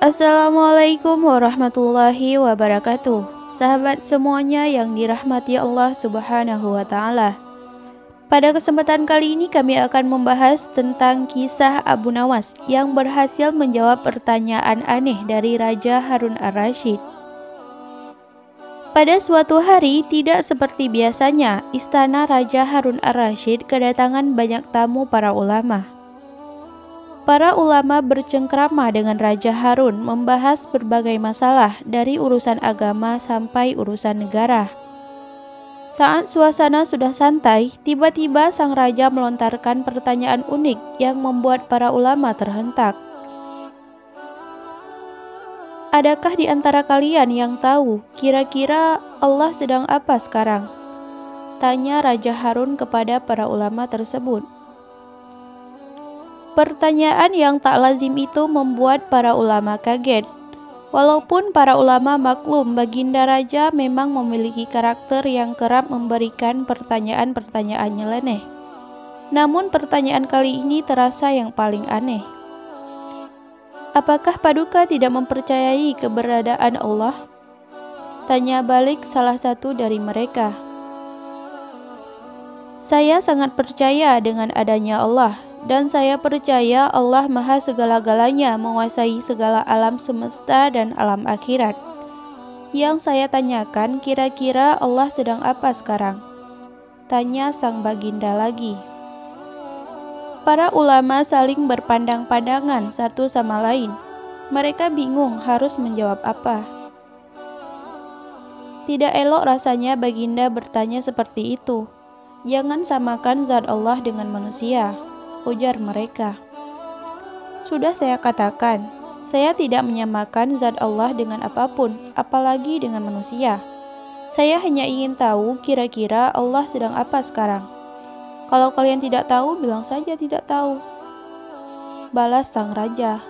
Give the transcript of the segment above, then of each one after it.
Assalamualaikum warahmatullahi wabarakatuh. Sahabat semuanya yang dirahmati Allah Subhanahu wa Ta'ala. Pada kesempatan kali ini kami akan membahas tentang kisah Abu Nawas yang berhasil menjawab pertanyaan aneh dari Raja Harun ar-Rasyid. Pada suatu hari, tidak seperti biasanya, istana Raja Harun ar-Rasyid kedatangan banyak tamu para ulama. Para ulama bercengkrama dengan Raja Harun membahas berbagai masalah dari urusan agama sampai urusan negara. Saat suasana sudah santai, tiba-tiba sang raja melontarkan pertanyaan unik yang membuat para ulama terhentak. Adakah di antara kalian yang tahu kira-kira Allah sedang apa sekarang? Tanya Raja Harun kepada para ulama tersebut. Pertanyaan yang tak lazim itu membuat para ulama kaget. Walaupun para ulama maklum Baginda Raja memang memiliki karakter yang kerap memberikan pertanyaan-pertanyaan nyeleneh. Namun pertanyaan kali ini terasa yang paling aneh. Apakah Paduka tidak mempercayai keberadaan Allah? Tanya balik salah satu dari mereka. Saya sangat percaya dengan adanya Allah. Dan saya percaya Allah Maha segala-galanya, menguasai segala alam semesta dan alam akhirat. Yang saya tanyakan, kira-kira Allah sedang apa sekarang? Tanya sang baginda lagi. Para ulama saling berpandang-pandangan satu sama lain. Mereka bingung harus menjawab apa. Tidak elok rasanya baginda bertanya seperti itu. Jangan samakan zat Allah dengan manusia, ujar mereka. Sudah saya katakan, saya tidak menyamakan zat Allah dengan apapun, apalagi dengan manusia. Saya hanya ingin tahu kira-kira Allah sedang apa sekarang. Kalau kalian tidak tahu, bilang saja tidak tahu, balas sang raja.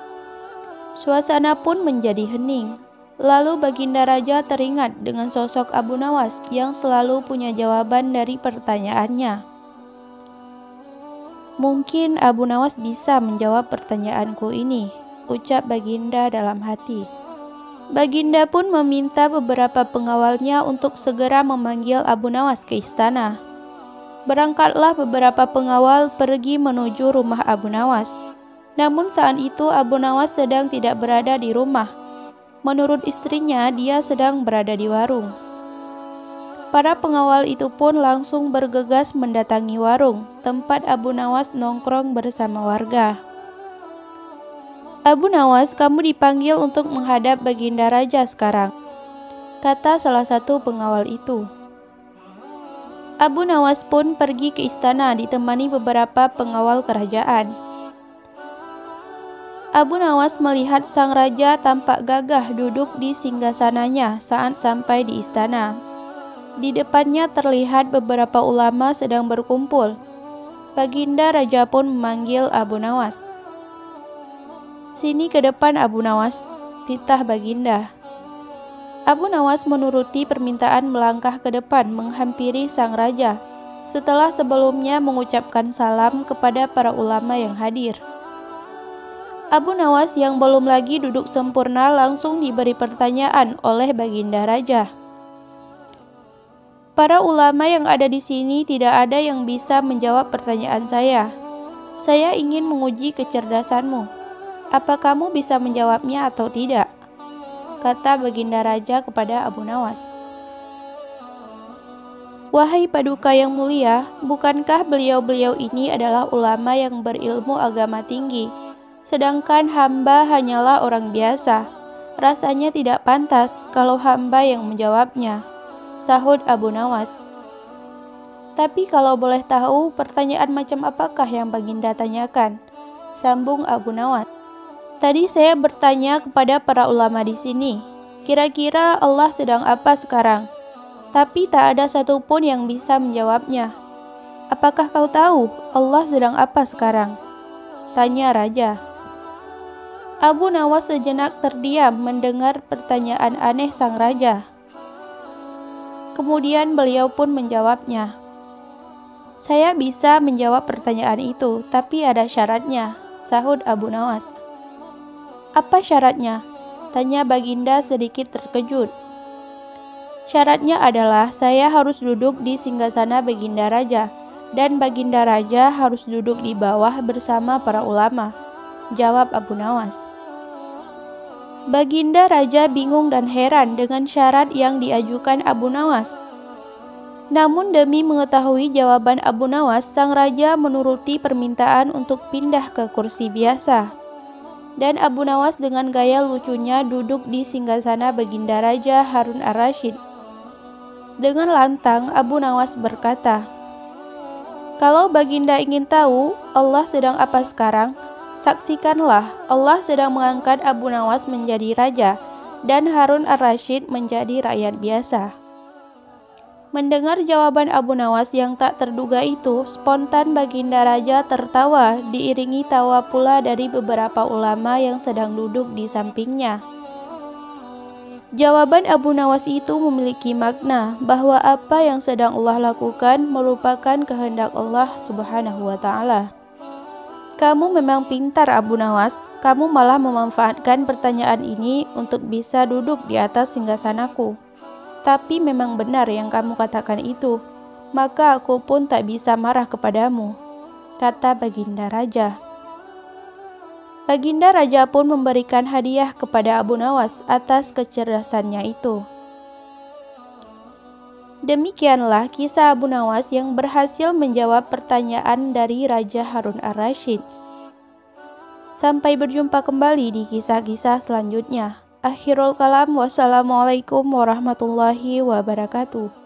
Suasana pun menjadi hening. Lalu Baginda Raja teringat dengan sosok Abu Nawas yang selalu punya jawaban dari pertanyaannya. Mungkin Abu Nawas bisa menjawab pertanyaanku ini, ucap Baginda dalam hati. Baginda pun meminta beberapa pengawalnya untuk segera memanggil Abu Nawas ke istana. Berangkatlah beberapa pengawal pergi menuju rumah Abu Nawas. Namun saat itu Abu Nawas sedang tidak berada di rumah. Menurut istrinya, dia sedang berada di warung. Para pengawal itu pun langsung bergegas mendatangi warung, tempat Abu Nawas nongkrong bersama warga. Abu Nawas, kamu dipanggil untuk menghadap Baginda Raja sekarang, kata salah satu pengawal itu. Abu Nawas pun pergi ke istana ditemani beberapa pengawal kerajaan. Abu Nawas melihat sang raja tampak gagah duduk di singgasananya saat sampai di istana. Di depannya terlihat beberapa ulama sedang berkumpul. Baginda Raja pun memanggil Abu Nawas. Sini ke depan Abu Nawas, titah Baginda. Abu Nawas menuruti permintaan melangkah ke depan menghampiri sang raja, setelah sebelumnya mengucapkan salam kepada para ulama yang hadir. Abu Nawas yang belum lagi duduk sempurna langsung diberi pertanyaan oleh Baginda Raja. Para ulama yang ada di sini tidak ada yang bisa menjawab pertanyaan saya. Saya ingin menguji kecerdasanmu. Apa kamu bisa menjawabnya atau tidak? Kata Baginda Raja kepada Abu Nawas. Wahai Paduka yang mulia, bukankah beliau-beliau ini adalah ulama yang berilmu agama tinggi? Sedangkan hamba hanyalah orang biasa. Rasanya tidak pantas kalau hamba yang menjawabnya, sahut Abu Nawas. Tapi kalau boleh tahu, pertanyaan macam apakah yang Baginda tanyakan? Sambung Abu Nawas. Tadi saya bertanya kepada para ulama di sini, kira-kira Allah sedang apa sekarang? Tapi tak ada satupun yang bisa menjawabnya. Apakah kau tahu Allah sedang apa sekarang? Tanya Raja. Abu Nawas sejenak terdiam mendengar pertanyaan aneh sang raja. Kemudian beliau pun menjawabnya. Saya bisa menjawab pertanyaan itu, tapi ada syaratnya, sahut Abu Nawas. Apa syaratnya? Tanya Baginda sedikit terkejut. Syaratnya adalah saya harus duduk di singgasana Baginda Raja, dan Baginda Raja harus duduk di bawah bersama para ulama, jawab Abu Nawas. Baginda Raja bingung dan heran dengan syarat yang diajukan Abu Nawas. Namun demi mengetahui jawaban Abu Nawas, sang raja menuruti permintaan untuk pindah ke kursi biasa. Dan Abu Nawas dengan gaya lucunya duduk di singgasana Baginda Raja Harun ar-Rasyid. Dengan lantang Abu Nawas berkata, "Kalau Baginda ingin tahu Allah sedang apa sekarang, saksikanlah Allah sedang mengangkat Abu Nawas menjadi raja dan Harun ar-Rasyid menjadi rakyat biasa." Mendengar jawaban Abu Nawas yang tak terduga itu, spontan Baginda Raja tertawa, diiringi tawa pula dari beberapa ulama yang sedang duduk di sampingnya. Jawaban Abu Nawas itu memiliki makna bahwa apa yang sedang Allah lakukan merupakan kehendak Allah Subhanahu wa Ta'ala. Kamu memang pintar, Abu Nawas. Kamu malah memanfaatkan pertanyaan ini untuk bisa duduk di atas singgasanaku. Tapi memang benar yang kamu katakan itu, maka aku pun tak bisa marah kepadamu, kata Baginda Raja. Baginda Raja pun memberikan hadiah kepada Abu Nawas atas kecerdasannya itu. Demikianlah kisah Abu Nawas yang berhasil menjawab pertanyaan dari Raja Harun ar-Rasyid. Sampai berjumpa kembali di kisah-kisah selanjutnya. Akhirul kalam, wassalamualaikum warahmatullahi wabarakatuh.